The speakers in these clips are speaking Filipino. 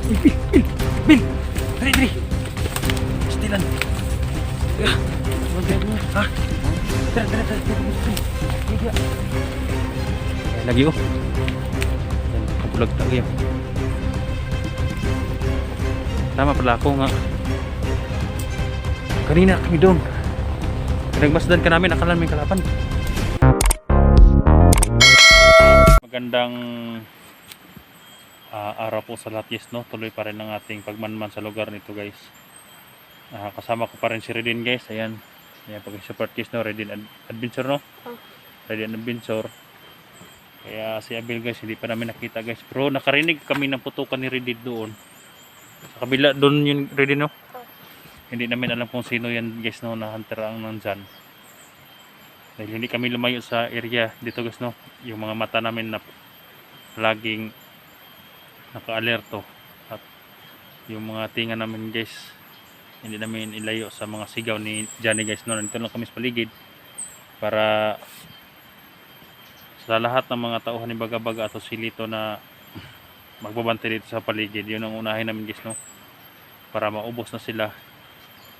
Bil! Bil! Bil! Dali, dali! Stilan! Teka! Ha? Tara, tara, tara! Tara! Lagi oh! Yan, kabulag tayo. Tama pala ako nga. Kanina kami doon. Nagmasdan ka namin, akala namin kalaban. Magandang araw po sa lahat, guys, no? Tuloy pa rin ang ating pagmanman sa lugar nito, guys. Kasama ko pa rin si Redin, guys. Ayan. Ayan, pag-support, guys, no? Redin Adventure, no? Redin Adventure. Kaya si Abel, guys, hindi pa namin nakita, guys. Pero nakarinig kami ng putukan ni Redin doon. Sa kabila doon yung Redin, no? Hindi namin alam kung sino yan, guys, no? Na hunter ang nandyan. Dahil hindi kami lumayo sa area dito, guys, no? Yung mga mata namin na laging naka-alerto, at yung mga tinga namin, guys, hindi namin ilayo sa mga sigaw ni Johnny, guys, no? Nandito lang kami sa paligid para sa lahat ng mga tauhan ni Baga-Baga at Silito na magbabantay dito sa paligid. Yun ang unahin namin, guys, no? Para maubos na sila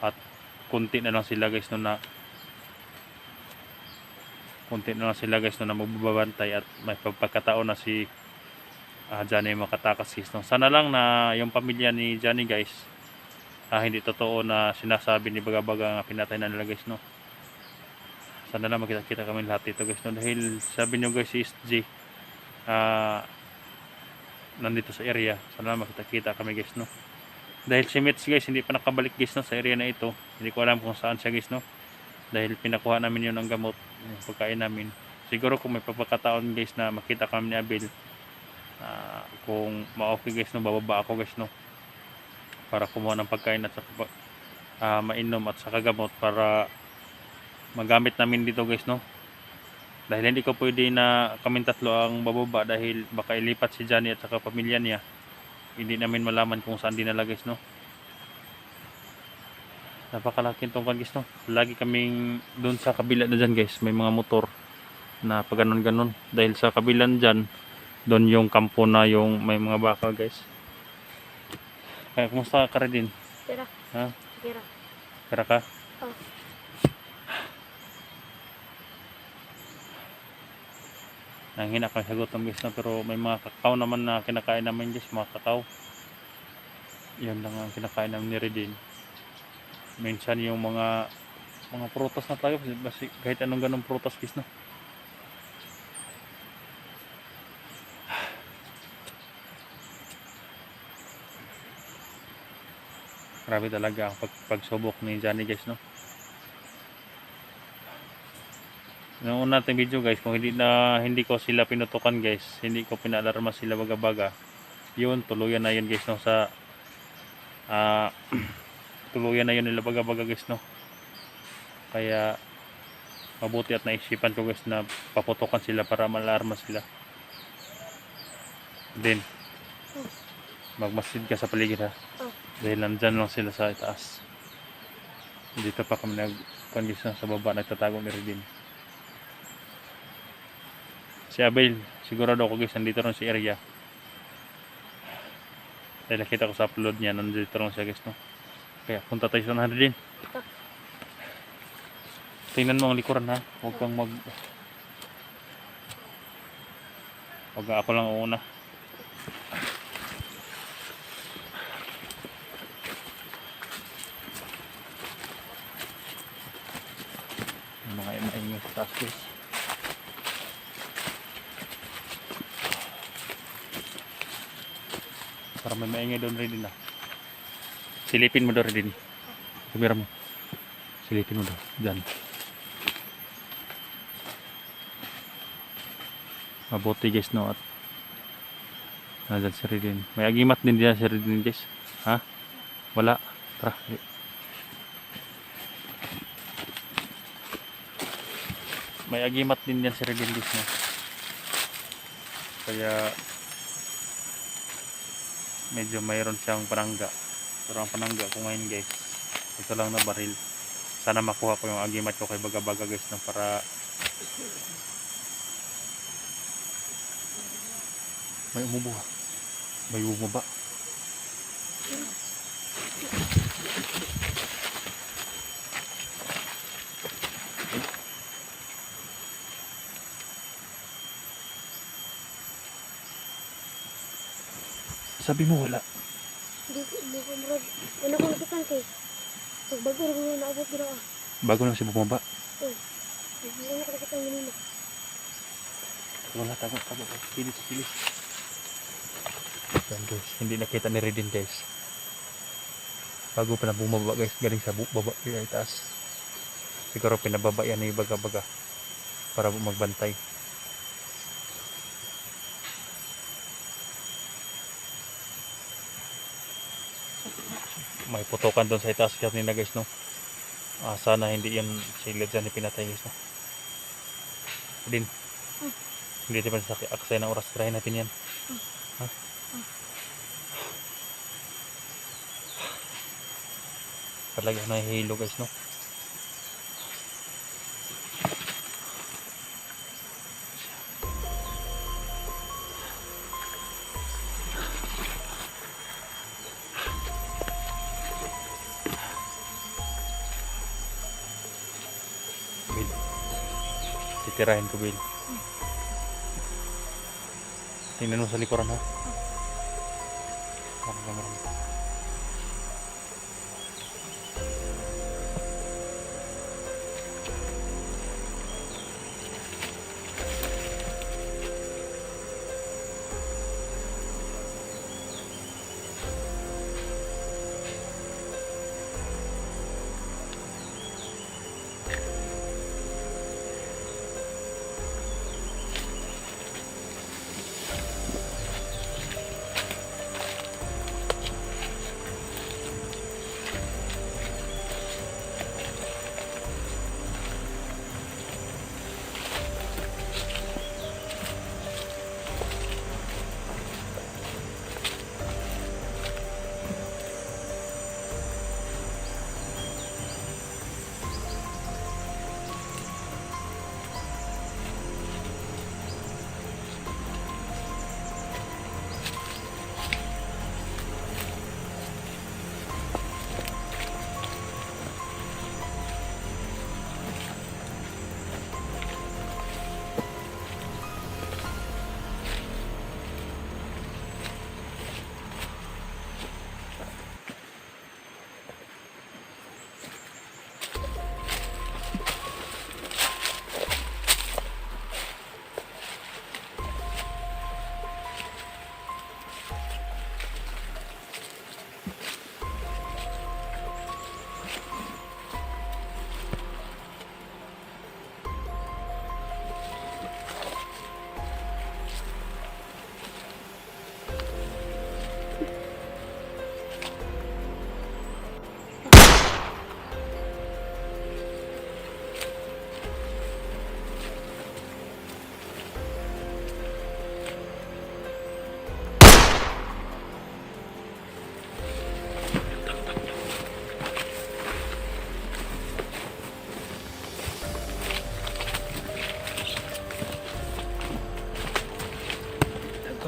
at kunti na lang sila, guys, no, na magbabantay at may pagkataon na si Johnny makatakas, guys, no? Sana lang na yung pamilya ni Johnny, guys, hindi totoo na sinasabi ni Baga-Baga nga pinatay na nila, guys, no? Sana lang makita-kita kami lahat dito, guys, no? Dahil sabi nyo, guys, si SG nandito sa area. Sana lang makita-kita kami, guys, no? Dahil si Mitch, guys, hindi pa nakabalik, guys, no, sa area na ito. Hindi ko alam kung saan siya, guys, no? Dahil pinakuha namin yun ng gamot, yung pagkain namin. Siguro kung may pagkataon, guys, na makita kami ni Abel, kung ma-okay, guys, no, bababa ako, guys, no, para kumuha ng pagkain at saka mainom at saka gamot para magamit namin dito, guys, no. Dahil hindi ko pwede na kaming tatlo ang bababa dahil baka ilipat si Johnny at saka pamilya niya. Hindi namin malaman kung saan dinala, guys, no. Napakalaking tungkol, guys, no. Lagi kaming doon sa kabila na dyan, guys, may mga motor na pag ganon dahil sa kabilan dyan doon yung kampo na yung may mga baka, guys. Kaya kumusta ka rin din? Pera. Ha? Pera. Pera ka? Oh. Nanghina kami sa gutom, guys, no? Pero may mga kakao naman na kinakain namin, guys, mga kakao. Yan lang ang kinakain namin ni Redin. Minsan yung mga prutas na tayo, kahit anong ganong prutas, guys, no. Grabe talaga ang pagsubok ni Johnny, guys, no. Noong natin video, guys, kung hindi ko sila pinutukan, guys, hindi ko pinalarma sila Baga-Baga, yun, tuluyan na yun, guys, no, sa tuluyan na yun nila Baga-Baga, guys, no. Kaya mabuti at naisipan ko, guys, na paputukan sila para malarma sila. Then magmasid ka sa paligid, ha. Dahil nandyan lang sila sa itaas. Dito pa kami nagpangis na sa baba, nagtatago ni Redin. Si Abel, sigurado ako, guys, nandito rin sa area. Dahil nakita ko sa upload niya, nandito rin siya, guys, no. Kaya punta tayo sa unahan, Redin. Tingnan mo ang likuran, ha. Huwag kang ako lang uuna. Mga maingay sa taas, guys. Para may maingay doon, Redin, ha. Silipin mo doon, Redin. Kamera mo. Silipin mo doon. Diyan. Mabuti, guys, no. At nandyan si Redin. May agimat din dyan si Redin, guys. Ha? Wala. Tara. May agimat din yan si Redin, guys, no. Kaya medyo mayroon siyang panangga. Pero ang panangga ko ngayon, guys, ito lang na baril. Sana makuha ko yung agimat ko kay Baga-Baga, guys, no, para may umubo, ha. May bumaba. Sabi mo wala. Hindi ko marag. Wala ko nakitan kay. Pagbago na ko naabot dira. Bago lang siya bumaba. Hindi ko nakakita ng nila. Wala, tago. Pilis. Yan guys, hindi nakita ni Redin guys. Bago pa na bumaba guys, galing sa baba ay taas. Siguro pinababa yan ni baga-baga para magbantay. May putukan doon sa itaas kanina guys, no. Sana hindi yan silid dyan pinatay guys, no. Din. Hindi naman sa aksaya ng oras. Try natin yan. Ha? Talaga nahihilo guys, no. Bill, titirahin ko Bill. Tingnan mo sa likuran ha. Marami.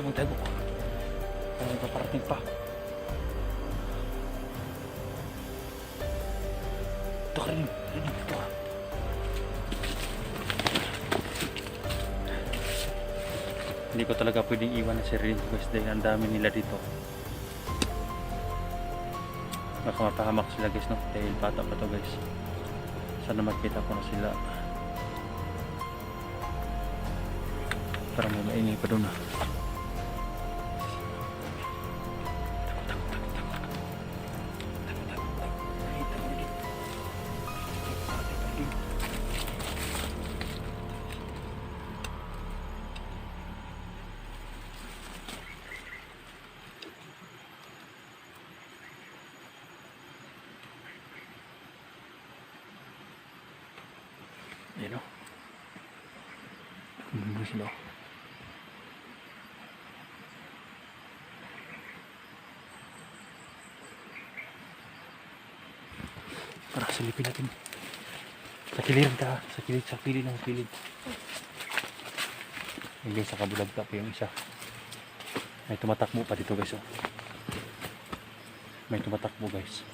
Magtago. Parang paparating pa. Ito ka rin. Ito ka. Hindi ko talaga pwedeng iwan na si Rin guys dahil ang dami nila dito. Baka mapahamak sila guys, no? Dahil bata pa to guys. Sana makita ko na sila. Parang may maingay pa doon. Ayan o. Nandun sila o. Tara, silipin natin. Sa kiliran ka. Sa kilid ng kilid. Hindi sa kabulagta pa yung isa. May tumatakbo pa dito guys o. may tumatakbo guys.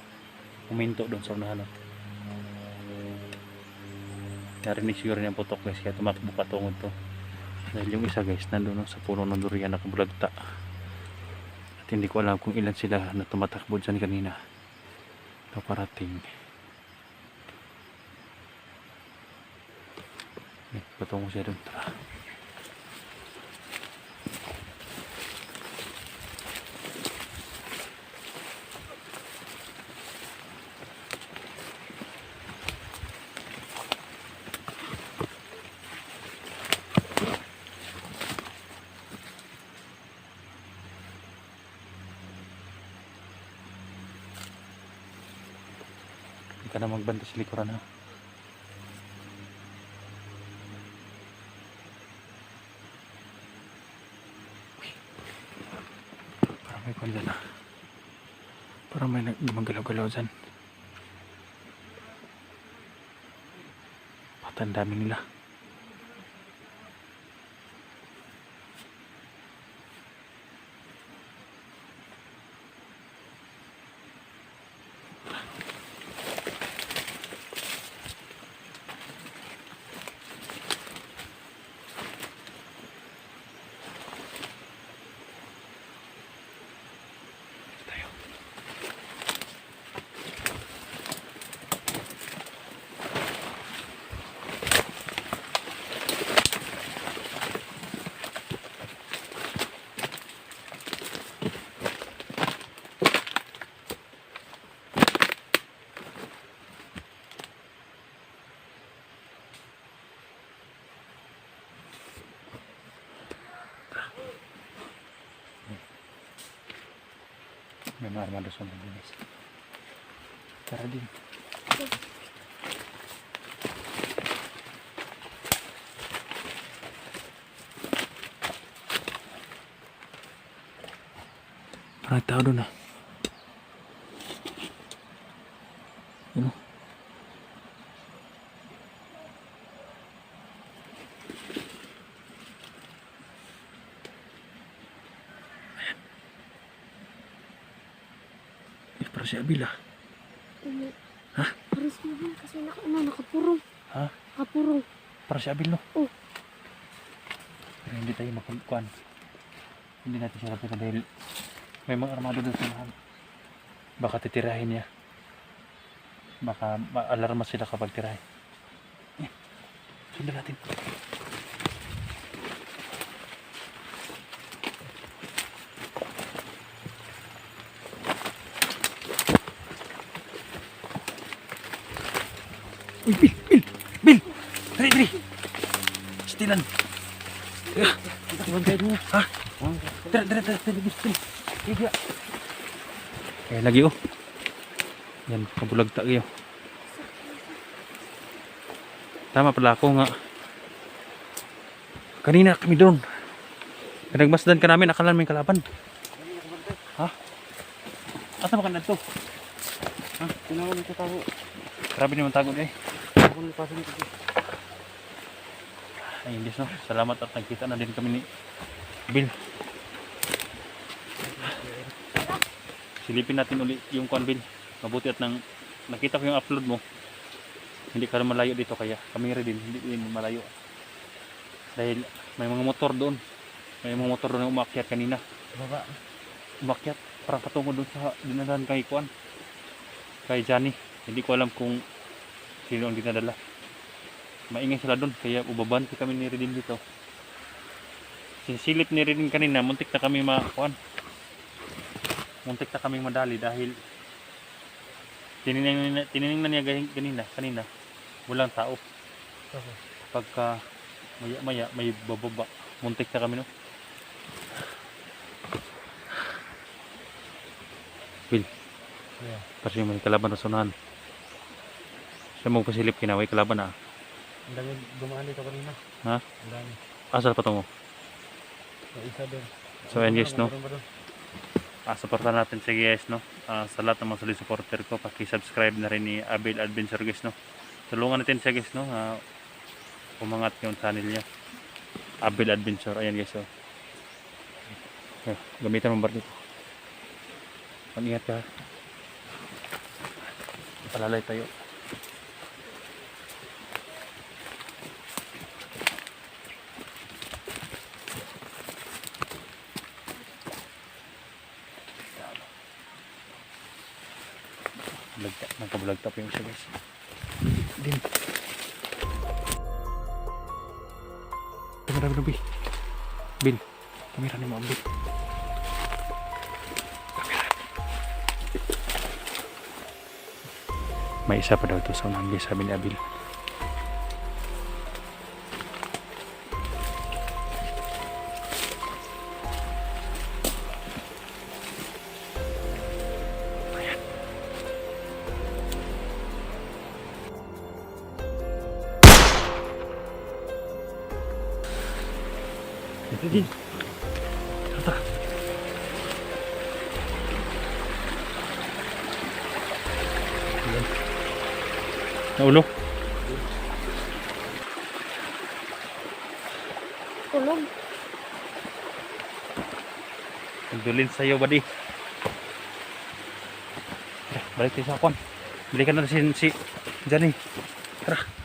Huminto doon sa unahan. Narinig siguro niyang putok guys, kaya tumakbo patungod to. Dahil yung isa guys nandun sa puno ng durian nakabulagta. At hindi ko alam kung ilan sila na tumatakbo dyan kanina. Ito parating. Patungo siya doon. Tara. Hindi ka na magbanda sa likuran ha. Parang may kwan dyan ha. Parang may magalaw-galaw dyan. Patang dami nila. May mga armado sa mga guys. Tara din. Parang tao doon ah. Ano? Para si Abil ah. Ha? Para si Abil kasi nakapurong. Ha? Nakapurong. Para si Abil no? Oh. Pero hindi tayo magkuhan. Hindi natin siya lapitan dahil may mga armado doon sa lahat. Baka titirahin niya. Baka ma-alarma sila kapag tirahin. Sundan natin. Uy, Bil! Dali! Stilan! Ha? Dali! Eh, lagi oh. Yan, kabulagta kayo. Tama pala ako nga. Kanina kami doon. Pinagmasdan ka namin, akala namin kalaban. Ha? Asa ba ka na ito? Ha? Tinawag ito tago. Grabe naman tago eh. Ayun Diyos no. Salamat at nagkita na din kami ni Bill. Silipin natin uli yung kwan Bill. Mabuti at nang nakita ko yung upload mo. Hindi ka na malayo dito kaya kami rin din hindi din malayo. Dahil may mga motor doon. May mga motor doon na umakyat kanina. Baba. Umakyat parang patungo doon sa dinadaan kay kwan. Kay Johnny. Hindi ko alam kung sino ang dinadala. Maingay sila doon kaya ubaban kami ni Redin dito. Sisilip ni Redin kanina, muntik na kami makuan. Muntik na kaming madali dahil tiningnan niya kanina walang tao. Pagka maya may bababa, muntik na kami no. Bill. Yeah. Kasi may kalaban na sunahan. Siya mo pasilip kinaway kalaban na. Ang dami gumaan dito kanina. Ha? Ang dami. Asal pa tungo? Sa isa doon. So and yes no. Supportan natin si guys no. Sa lahat ng mga solid supporter ko, paki-subscribe na rin ni Abil Adventure guys no. Tulungan natin siya guys no. Umangat yung channel niya. Abil Adventure. Ayan guys oh. Okay, gamitan mo ba dito? Ingat ka. Palalay tayo. Nagkablagta pa yung isa guys. Din. Kamera mo Bil. Bil. Kamera ni mo Bil. Kamera. May isa pa daw ito sa unang guys, sabi ni Abil. Din. Tara. Ayan. Naulo. Tulog. Nagdulin sa'yo, buddy. Tara, balik tayo sa akon. Balikan natin si Johnny. Tara.